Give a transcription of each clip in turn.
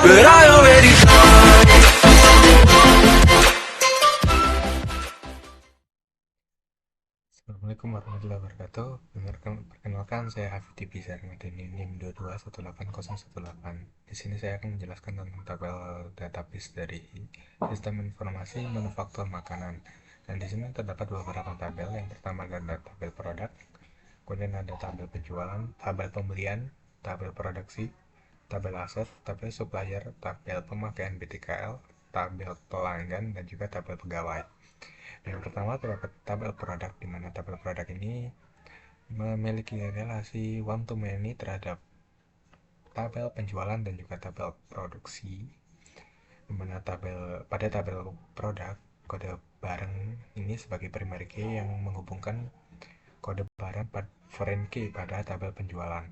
but I already know. Assalamualaikum warahmatullahi wabarakatuh. Perkenalkan, saya Hafid Tibizar Madani NIM 2218018. Di sini saya akan menjelaskan tentang tabel database dari Sistem Informasi Manufaktur Makanan. Dan di sini terdapat beberapa tabel. Yang pertama adalah tabel produk, kemudian ada tabel penjualan, tabel pembelian, tabel produksi, tabel aset, tabel supplier, tabel pemakaian BTKL, tabel pelanggan, dan juga tabel pegawai. Yang pertama terdapat tabel produk, di mana tabel produk ini memiliki relasi one to many terhadap tabel penjualan dan juga tabel produksi. Di mana pada tabel produk, kode barang ini sebagai primary key yang menghubungkan kode barang foreign key pada tabel penjualan.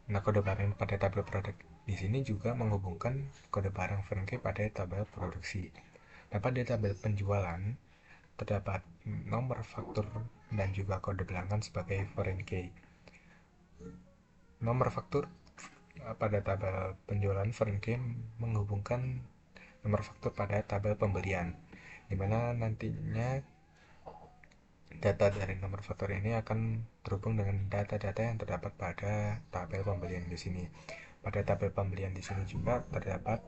Nah, kode barang pada tabel produk di sini juga menghubungkan kode barang foreign key pada tabel produksi. Nah, pada tabel penjualan terdapat nomor faktur dan juga kode pelanggan sebagai foreign key. Nomor faktur pada tabel penjualan foreign key menghubungkan nomor faktur pada tabel pembelian, di mana nantinya data dari nomor faktur ini akan terhubung dengan data-data yang terdapat pada tabel pembelian di sini. Pada tabel pembelian di sini juga terdapat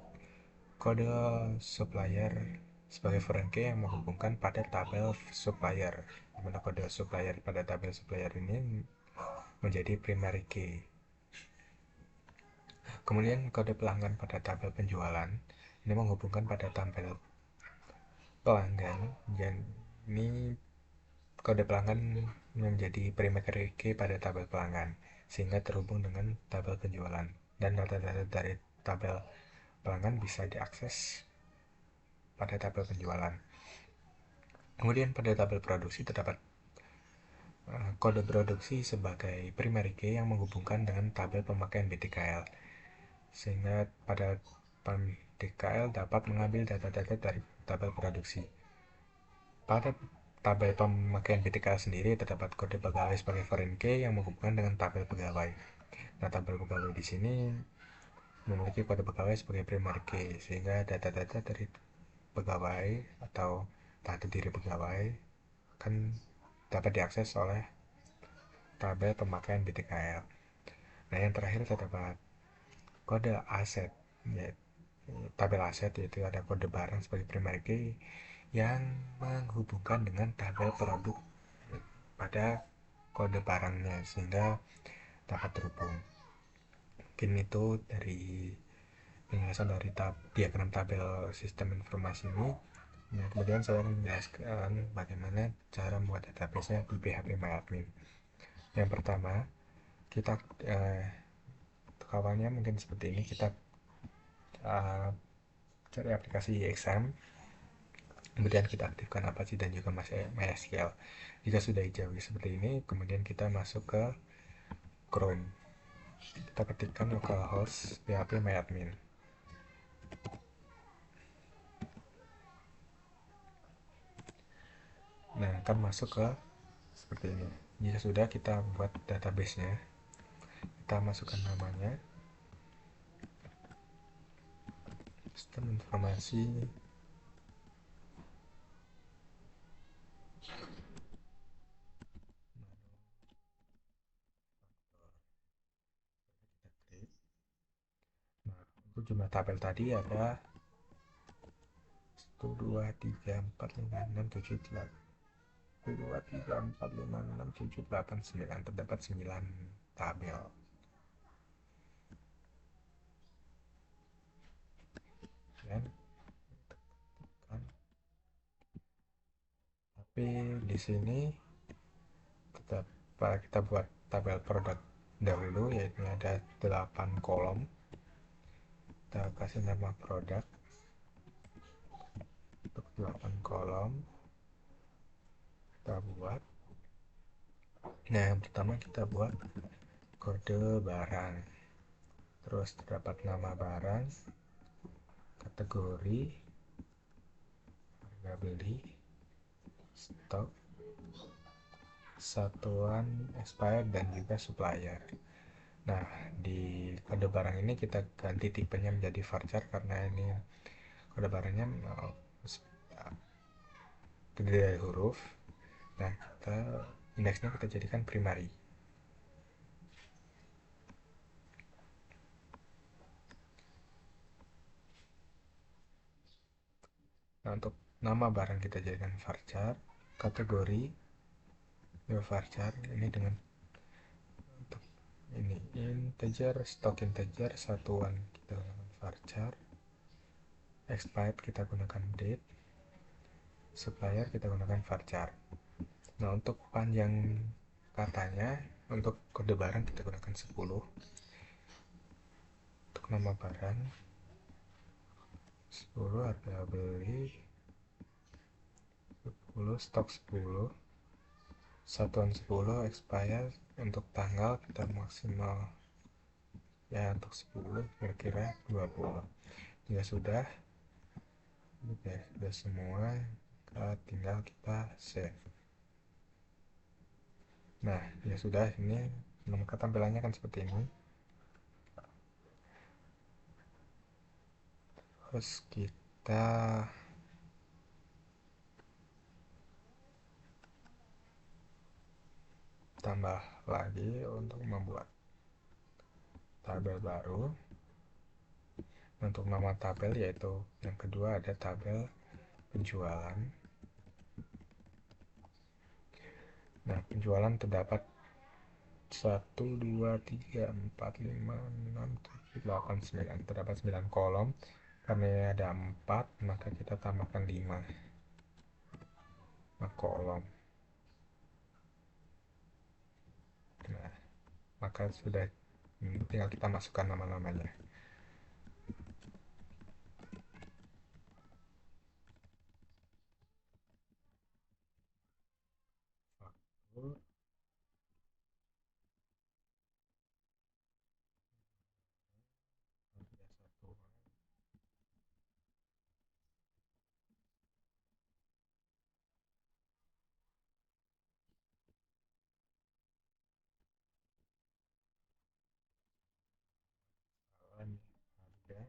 kode supplier sebagai foreign key yang menghubungkan pada tabel supplier, di mana kode supplier pada tabel supplier ini menjadi primary key. Kemudian kode pelanggan pada tabel penjualan ini menghubungkan pada tabel pelanggan, dan ini kode pelanggan menjadi primary key pada tabel pelanggan sehingga terhubung dengan tabel penjualan, dan data-data dari tabel pelanggan bisa diakses pada tabel penjualan. Kemudian pada tabel produksi terdapat kode produksi sebagai primary key yang menghubungkan dengan tabel pemakaian BTKL, sehingga pada BTKL dapat mengambil data-data dari tabel produksi. Pada tabel pemakaian BTKL sendiri terdapat kode pegawai sebagai foreign key yang menghubungkan dengan tabel pegawai. Nah, tabel pegawai di sini memiliki kode pegawai sebagai primary key, sehingga data-data dari pegawai atau data diri pegawai kan dapat diakses oleh tabel pemakaian BTKL. Nah, yang terakhir terdapat kode aset, yaitu tabel aset, yaitu ada kode barang sebagai primary key yang menghubungkan dengan tabel produk pada kode barangnya sehingga dapat terhubung. Mungkin itu dari penjelasan dari diagram tabel sistem informasi ini. Nah, kemudian saya menjelaskan bagaimana cara membuat database-nya di PHP-MyAdmin. Yang pertama, kita awalnya mungkin seperti ini, kita uh, cari aplikasi XAMPP, kemudian kita aktifkan Apache dan juga MySQL. Jika sudah hijau seperti ini, kemudian kita masuk ke Chrome, kita ketikkan localhost php-myadmin. Nah, akan masuk ke seperti ini. Jika sudah, kita buat database-nya, kita masukkan namanya sistem informasi Nah, untuk jumlah tabel tadi ada 1, 2, 3, 4, 5, 6, 7, 8. 1, 2, 3, 4, 5, 6, 7, 8, 9. Terdapat 9 tabel. Dan kan, tapi di sini tetap kita buat tabel produk dahulu, yaitu ada 8 kolom. Kita kasih nama produk untuk 8 kolom. Kita buat. Nah, yang pertama kita buat kode barang. Terus terdapat nama barang, kategori, harga beli, stok, satuan expired, dan juga supplier. Nah, di kode barang ini kita ganti tipenya menjadi varchar karena ini kode barangnya terdiri dari huruf. Nah, indeksnya kita jadikan primary. Nah, untuk nama barang kita jadikan varchar, kategori juga varchar ini dengan untuk ini integer, stock integer, satuan kita gunakan varchar, expired kita gunakan date, supplier kita gunakan varchar. Nah, untuk panjang katanya, untuk kode barang kita gunakan 10. Untuk nama barang 10, harga beli 10, stok 10, satuan 10, expire. Untuk tanggal kita maksimal ya untuk 10 kira-kira 20. Jika sudah semua, tinggal kita save. Nah, ya sudah, ini maka tampilannya kan seperti ini. Terus kita tambah lagi untuk membuat tabel baru. Untuk nama tabel yaitu yang kedua ada tabel penjualan. Nah, penjualan terdapat 1, 2, 3, 4, 5, 6, 7, 8, 9. Terdapat 9 kolom. Karena ada 4, maka kita tambahkan 5 kolom. Nah, maka sudah, tinggal kita masukkan nama-namanya. Faktur, harga satuan, harga,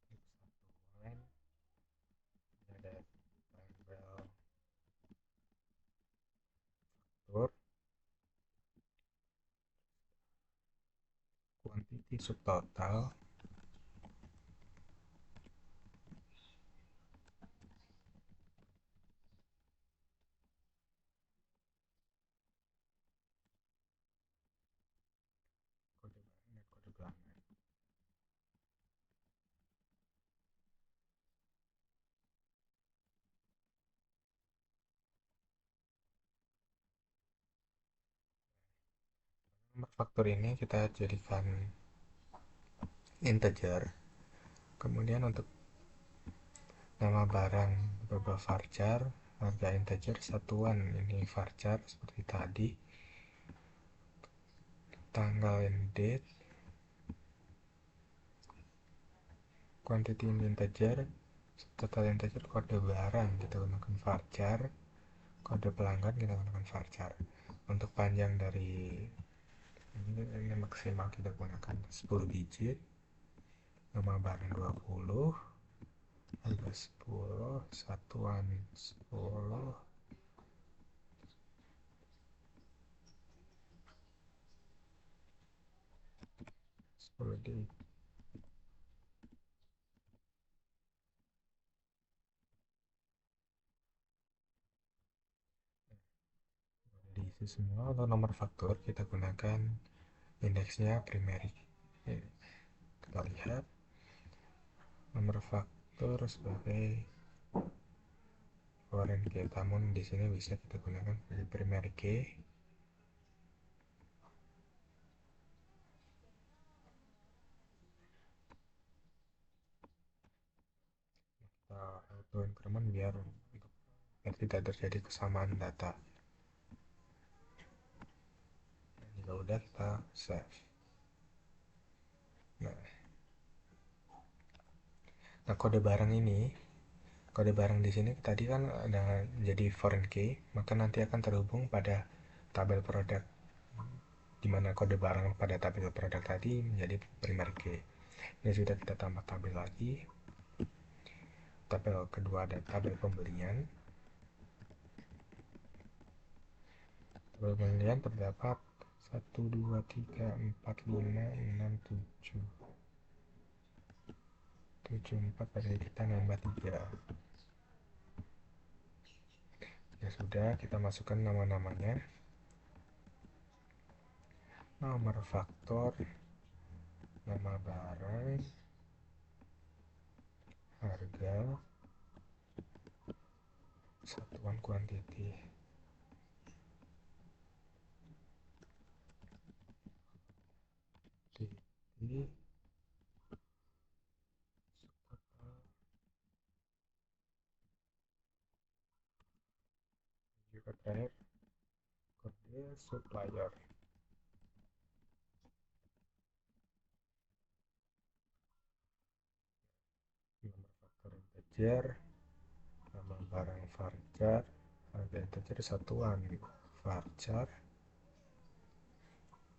satuan, ada tanggal, faktur, quantity subtotal, kode barang dan kode pelanggan. Nomor faktur ini kita jadikan integer. Kemudian untuk nama barang berupa varchar, harga integer, satuan ini varchar seperti tadi, tanggal and date, quantity in integer, total integer, kode barang kita gunakan varchar, kode pelanggan kita gunakan varchar. Untuk panjang dari ini maksimal kita gunakan 10 digit, nama barang 20, harga 10, satuan 10, di diisi semua. Untuk nomor faktur kita gunakan indeksnya primary. Kita lihat nomor faktur sebagai foreign key, namun di sini bisa kita gunakan sebagai primary key. Kita auto increment biar tidak terjadi kesamaan data. Dan jika udah, kita save. Nah, kode barang ini, kode barang di sini tadi kan ada jadi foreign key, maka nanti akan terhubung pada tabel produk. di mana kode barang pada tabel produk tadi menjadi primary key. Ini sudah kita tambah tabel lagi. Tabel kedua ada tabel pembelian. Tabel pembelian terdapat 1, 2, 3, 4, 5, 6, 7. 7, 4, berarti kita nambah 3. Ya sudah, kita masukkan nama-namanya. Nomor faktor, nama barang, harga, satuan kuantiti. Titik, juga terakhir kode supplier. Nomor faktor integer, nama barang varchar, harga integer satuan varchar,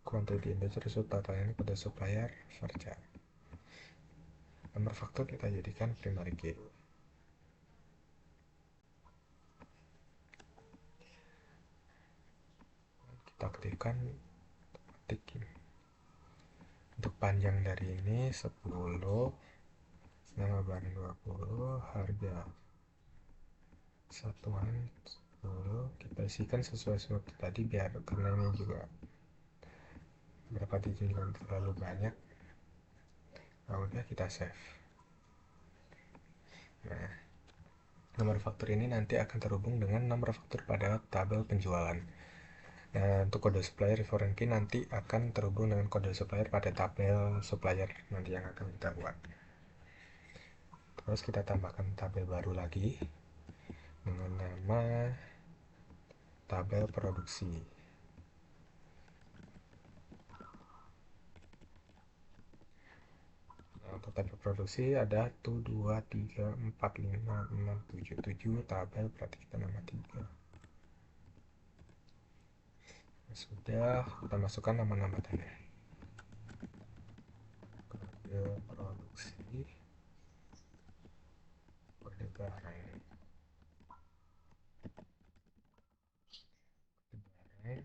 quantity integer subtotal, ini kode supplier varchar. Nomor faktor kita jadikan primary key. Kita ketikkan untuk panjang dari ini 10, nama barang 20, harga satuan 10. Kita isikan sesuai seperti tadi, biar karena ini juga berapa digit juga terlalu banyak. Nah, udah kita save. Nah, nomor faktur ini nanti akan terhubung dengan nomor faktur pada tabel penjualan. Nah, untuk kode supplier foreign key nanti akan terhubung dengan kode supplier pada tabel supplier nanti yang akan kita buat. Terus kita tambahkan tabel baru lagi dengan nama tabel produksi. Nah, untuk tabel produksi ada 1, 2, 3, 4, 5, 6, 7, 7 tabel, berarti kita nama 3. Sudah, kita masukkan nama-nama tadi. Kode produksi, kode barang, produksi,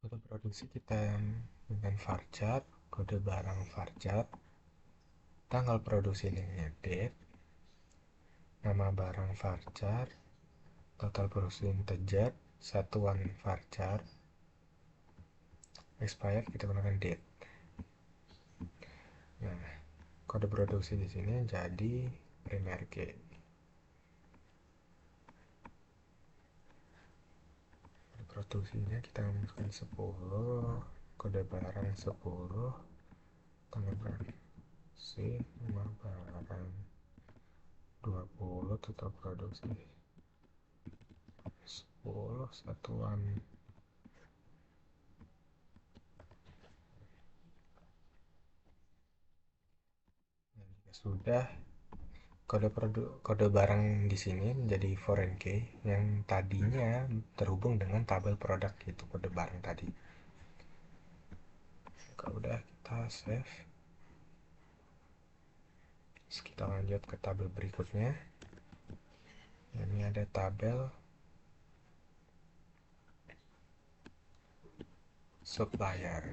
kode produksi kita dengan varchar, kode barang varchar, tanggal produksi ini date, nama barang varchar, total produksi integer, satuan varchar, expired kita gunakan date. Nah, kode produksi di sini jadi primary key. Kode produksinya kita masukkan 10, kode barang 10, tanggal produksi, nama barang 20, total produksi 10, satuan. Nah, jika sudah, kode barang di sini menjadi foreign key yang tadinya terhubung dengan tabel produk, yaitu kode barang tadi. Kalau udah, kita save. Terus kita lanjut ke tabel berikutnya. Ini ada tabel supplier.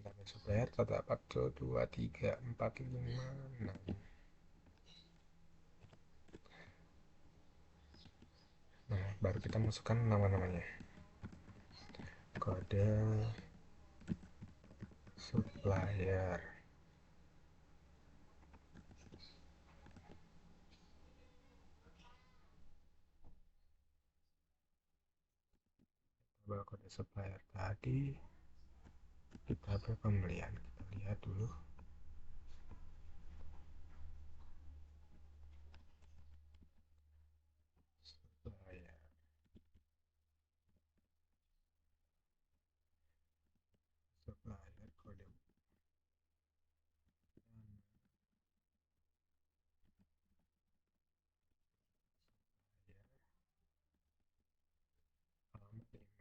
Tabel supplier terdapat 1, 2, 3, 4, 5, 6. Nah, baru kita masukkan nama-namanya. Kode supplier. Coba kode supplier tadi kita ke pembelian, kita lihat dulu. Supplier, supplier kode supplier, alamat email,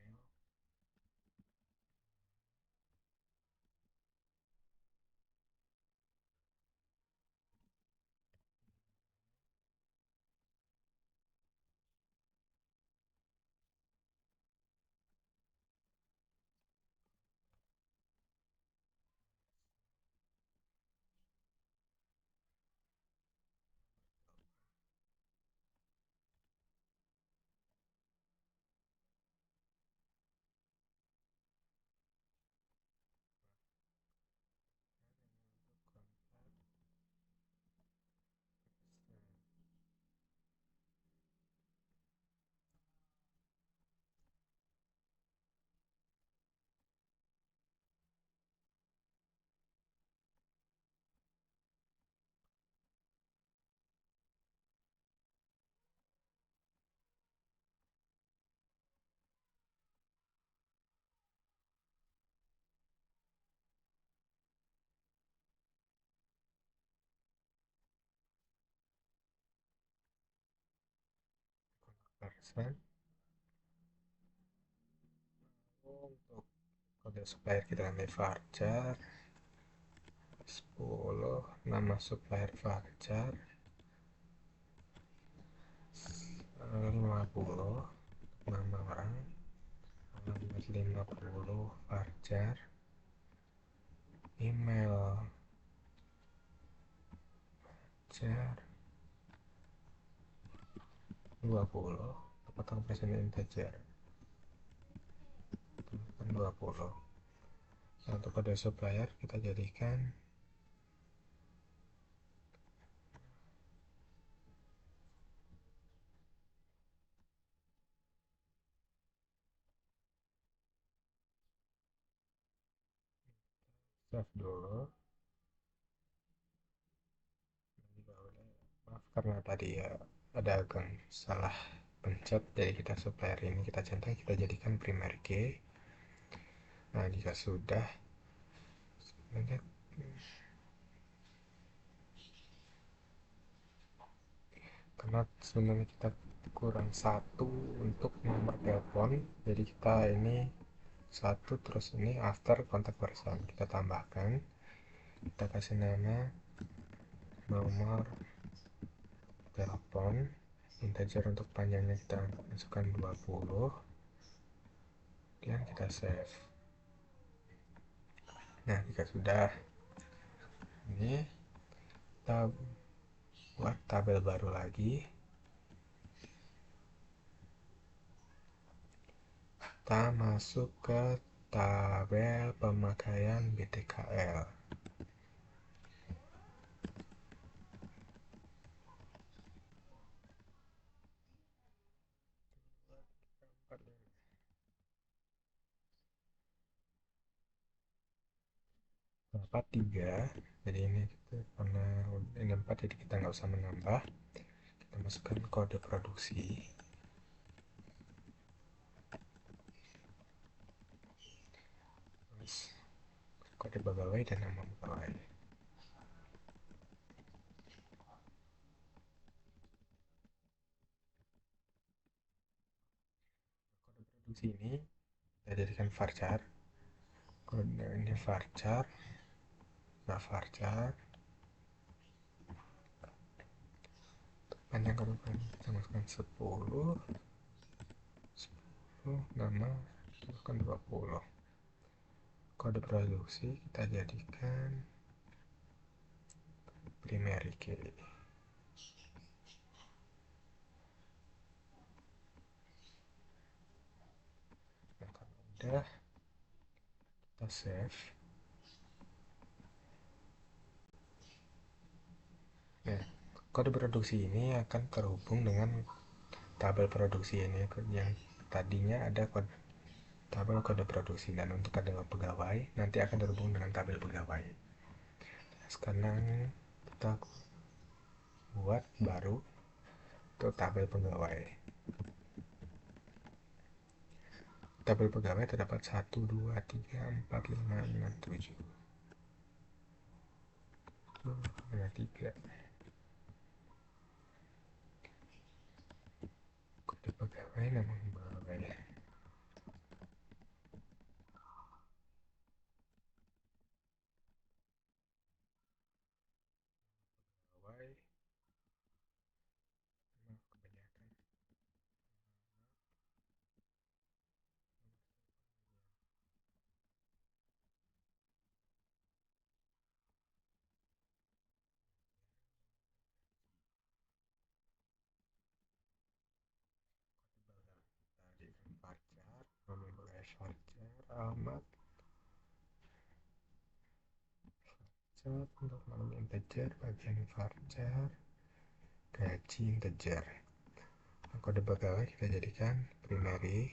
person. Untuk kode supplier kita ambil varchar 10, nama supplier varchar 50, nama orang alamat 50, varchar, email varchar 20, potong persen integer 20. Nah, untuk kode supplier kita jadikan save dulu. Maaf karena tadi ya ada agak salah pencet, jadi kita supplier ini kita centang, kita jadikan primary key. Nah, jika sudah karena sebenarnya kita kurang satu untuk nomor telepon, jadi kita ini satu, terus ini after kontak person kita tambahkan, kita kasih nama nomor telepon, integer untuk panjangnya kita masukkan 20, dan kita save. Nah, jika sudah, ini kita buat tabel baru lagi. Kita masuk ke tabel pemakaian BTKL. Empat tiga, jadi ini kita, karena ini 4 jadi kita nggak usah menambah, kita masukkan kode produksi, terus kode pegawai dan nama pegawai. Kode produksi ini kita jadikan varchar, kode ini varchar, nah varchar, panjang kode kita masukkan 10, nama masukkan 20. Kode produksi kita jadikan primary key. Nah, kalau udah kita save. Kode produksi ini akan terhubung dengan tabel produksi ini yang tadinya ada tabel kode produksi, dan untuk tabel pegawai nanti akan terhubung dengan tabel pegawai. Sekarang kita buat baru untuk tabel pegawai. Tabel pegawai terdapat 1, 2, 3, 4, 5, 6, 7. 3. Kode pegawai, nama pegawai. Pegawai, kebanyakan. Tadi kan varchar, nama pegawai varchar, alamat varchar, untuk malam integer, bagian varchar, gaji integer. Nah, kode pegawai kita jadikan primary.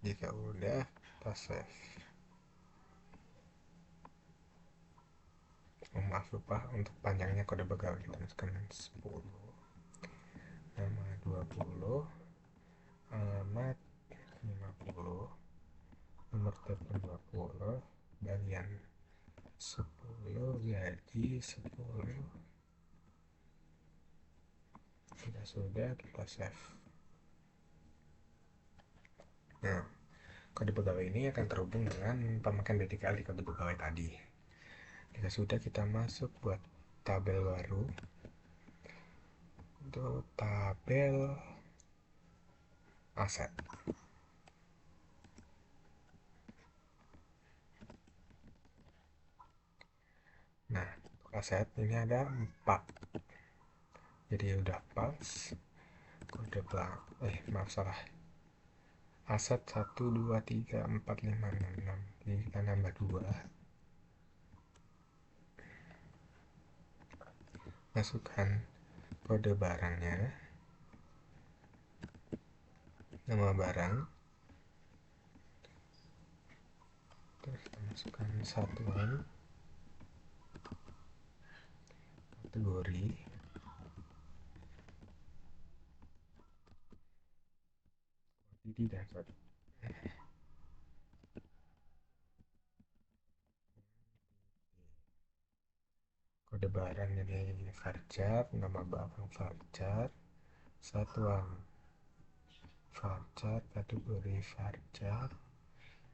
Jika udah, kita save. Oh, maaf lupa, untuk panjangnya kode pegawai kita masukkan 10, nama 20, alamat 50, nomor telepon 20, bagian 10, gaji 10. Sudah kita save. Nah, kode pegawai ini akan terhubung dengan pemakaian vertikal di kode pegawai tadi. Jika sudah, kita masuk buat tabel baru. Untuk tabel aset. Nah, untuk aset ini ada 4. Jadi udah pas. Kode maaf salah. Aset 1, 2, 3, 4, 5, 6, 6. Jadi kita nambah 2. Masukkan kode barangnya, nama barang, terus kita masukkan satuan, kategori, quantity, dan sorry. Kode barang ini varchar, nama barang varchar, satuan varchar, kategori varchar,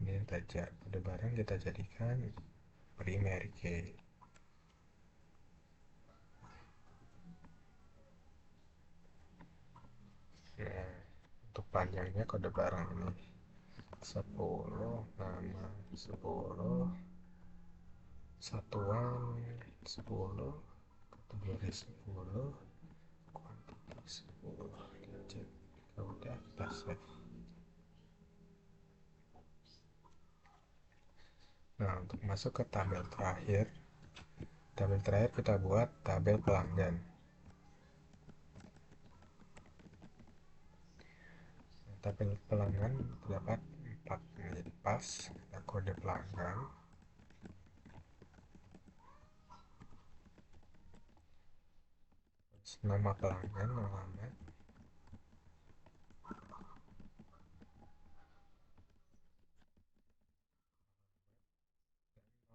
ini integer. Kode barang kita jadikan primary key. Nah, untuk panjangnya kode barang ini 10, nama 10, satuan 10, kategori 10, kuantiti 10, digit. Udah, kita save. Nah, untuk masuk ke tabel terakhir kita buat tabel pelanggan. Tabel pelanggan terdapat 4, menjadi pas. Ada kode pelanggan, nama pelanggan, alamat,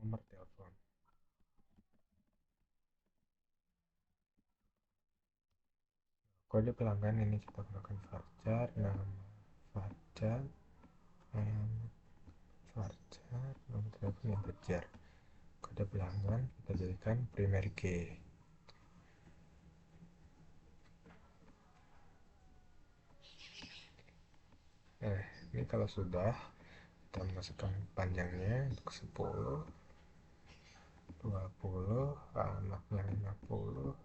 nomor telepon. Kode pelanggan ini kita gunakan varchar, nama varchar, alamat varchar, nomor telepon integer. Kode pelanggan kita jadikan primary key. Ini kalau sudah, kita masukkan panjangnya untuk 10, 20, alamatnya 50,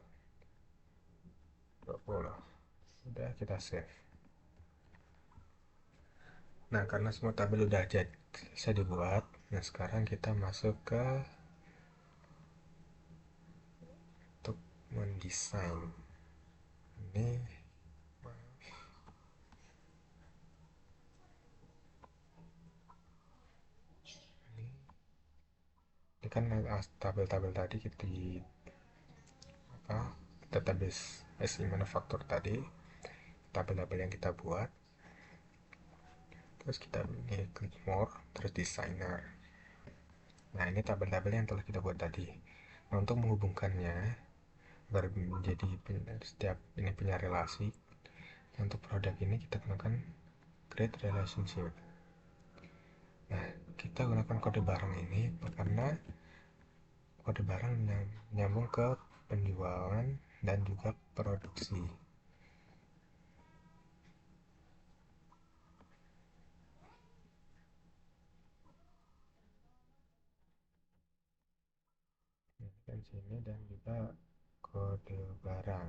20. Udah, kita save. Nah, karena semua tabel udah jadi saya dibuat, nah sekarang kita masuk ke untuk mendesain. Ini ini kan tabel-tabel tadi kita di apa database SI manufaktur tadi, tabel-tabel yang kita buat, terus kita ini klik more, terus designer. Nah, ini tabel-tabel yang telah kita buat tadi. Nah, untuk menghubungkannya agar menjadi setiap ini punya relasi, untuk produk ini kita gunakan create relationship. Nah, kita gunakan kode barang ini karena kode barang yang nyambung ke penjualan dan juga produksi. Nah, kan sini dan juga kode barang.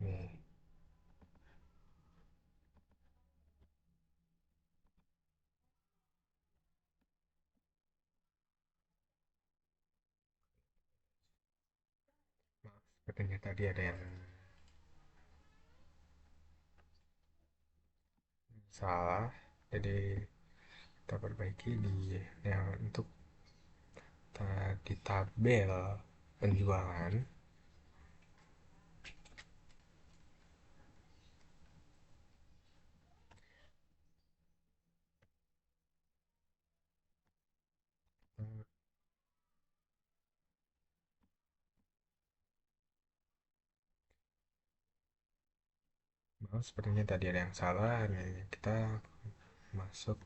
Nih, maaf, sepertinya tadi ada yang salah. Jadi kita perbaiki di yang untuk di tabel penjualan. Maaf, sepertinya tadi ada yang salah. Nih, kita masuk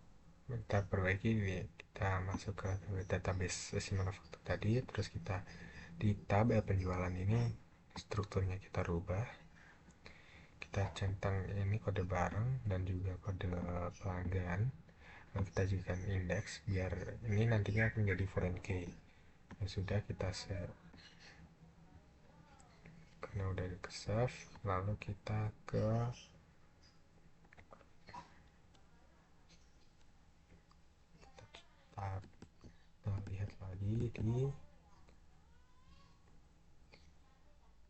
kita perbaiki ini, kita masuk ke database sesi manufaktur tadi, terus kita di tabel penjualan ini strukturnya kita rubah, kita centang ini kode barang dan juga kode pelanggan, lalu kita jadikan indeks biar ini nantinya akan menjadi foreign key. Ya sudah, kita save karena udah ke save, lalu kita ke tab, kita lihat lagi di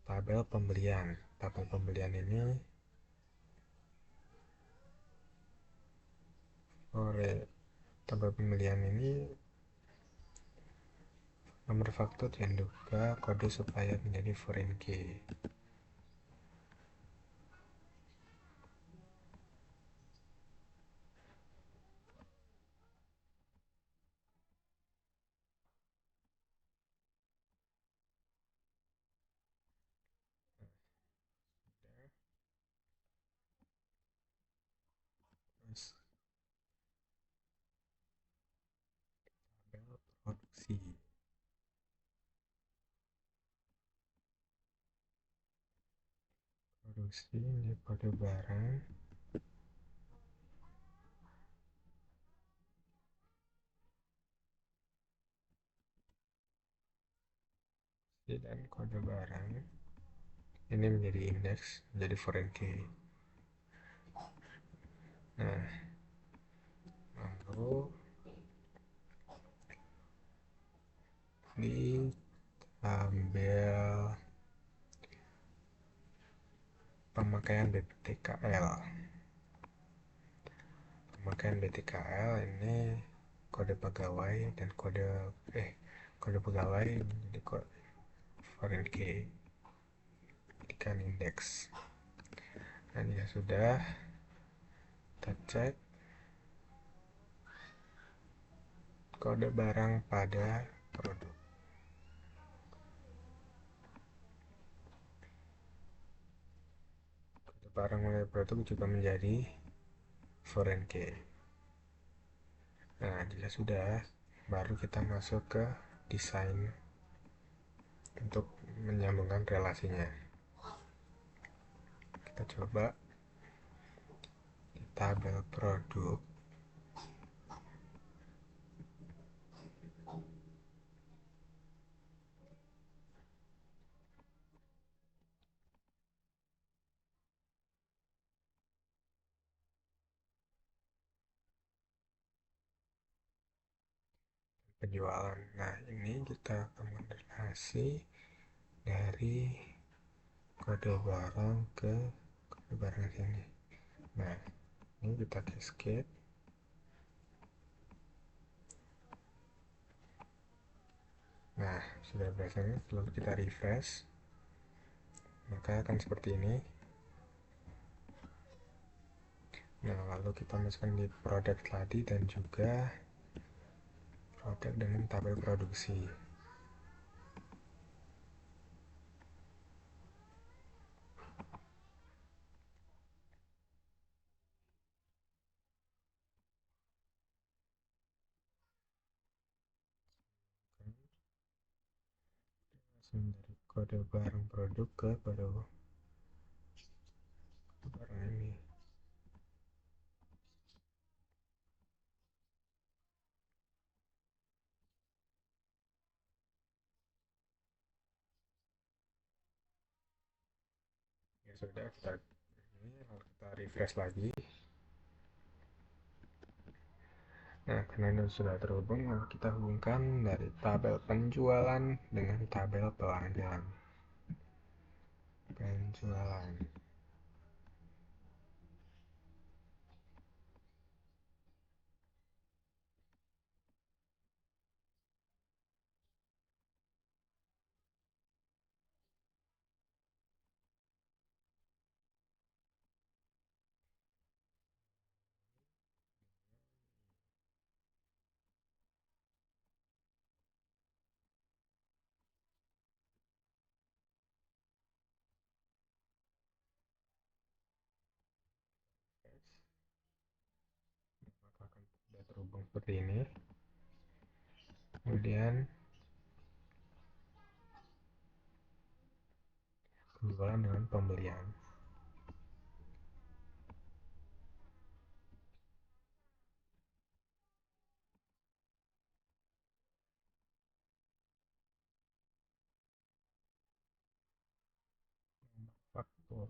tabel pembelian. Tabel pembelian ini tabel pembelian ini nomor faktur dan juga kode supplier menjadi foreign key. Terus tabel produksi. Produksi ini kode barang dan kode barang ini menjadi indeks, menjadi foreign key. Nah, lalu di tabel pemakaian BTKL. Pemakaian BTKL ini kode pegawai dan kode pegawai menjadi kode foreign key. Jadikan indeks. Dan ya sudah, kita cek kode barang pada produk. Kode barang pada produk juga menjadi foreign key. Nah, jika sudah, baru kita masuk ke desain untuk menyambungkan relasinya. Kita coba di tabel produk. penjualan. Nah, ini kita akan mengkonversi dari kode barang ke kode barang sini. Nah, ini kita cascade. Nah, sudah berhasil. Lalu kita refresh, maka akan seperti ini. Nah, lalu kita masukkan di produk tadi dan juga produk dengan tabel produksi. Langsung dari kode barang produk ke kode barang ini. Ya sudah, kita ini lalu kita refresh lagi. Nah, karena ini sudah terhubung, lalu kita hubungkan dari tabel penjualan dengan tabel pelanggan. Penjualan. Maka akan sudah terhubung seperti ini. Kemudian penjualan dengan pembelian. Faktur.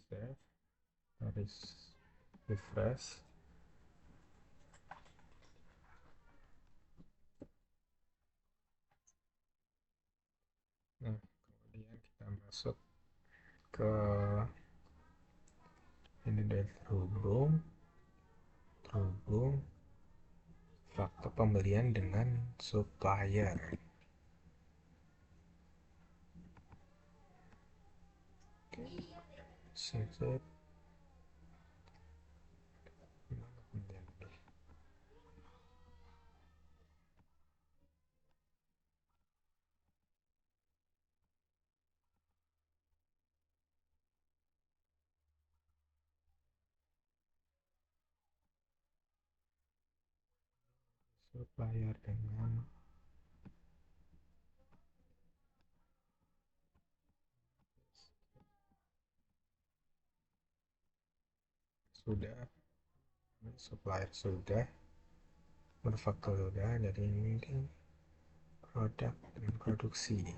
Save. Harus refresh. Nah, kemudian kita masuk ke ini dari terhubung fakta pembelian dengan supplier. Oke, save. Supplier dengan sudah, supplier sudah, manufaktur sudah, jadi ini produk dan produksi.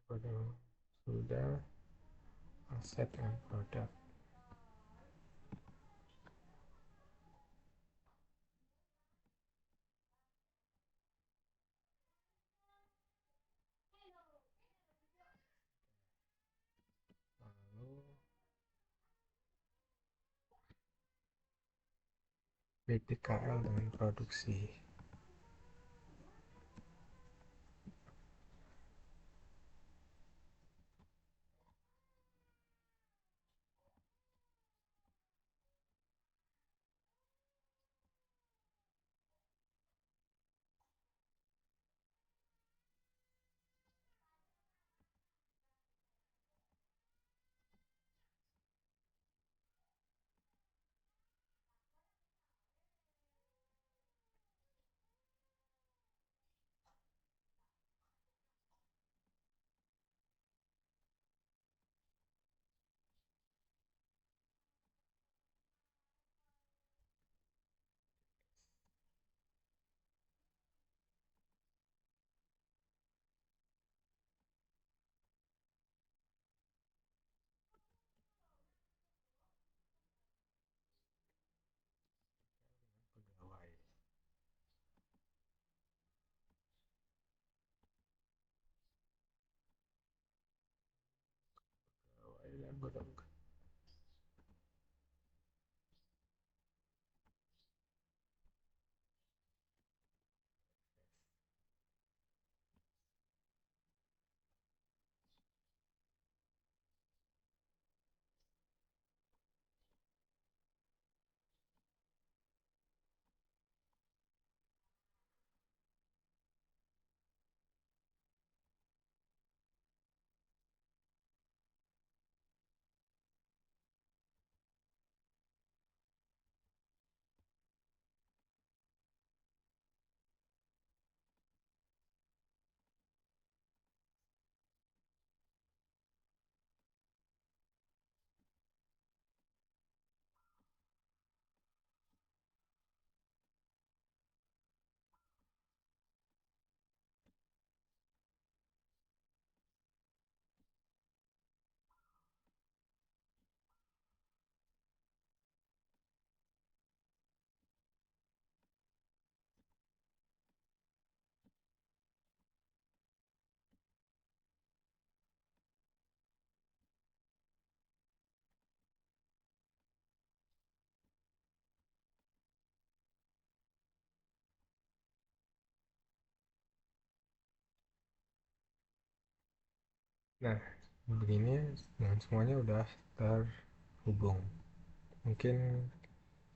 Produk sudah, aset dan produk. Lalu BTKL dengan produksi. gue udah buka. Nah, begini dengan semuanya udah terhubung. Mungkin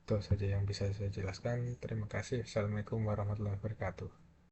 itu saja yang bisa saya jelaskan. Terima kasih. Assalamualaikum warahmatullahi wabarakatuh.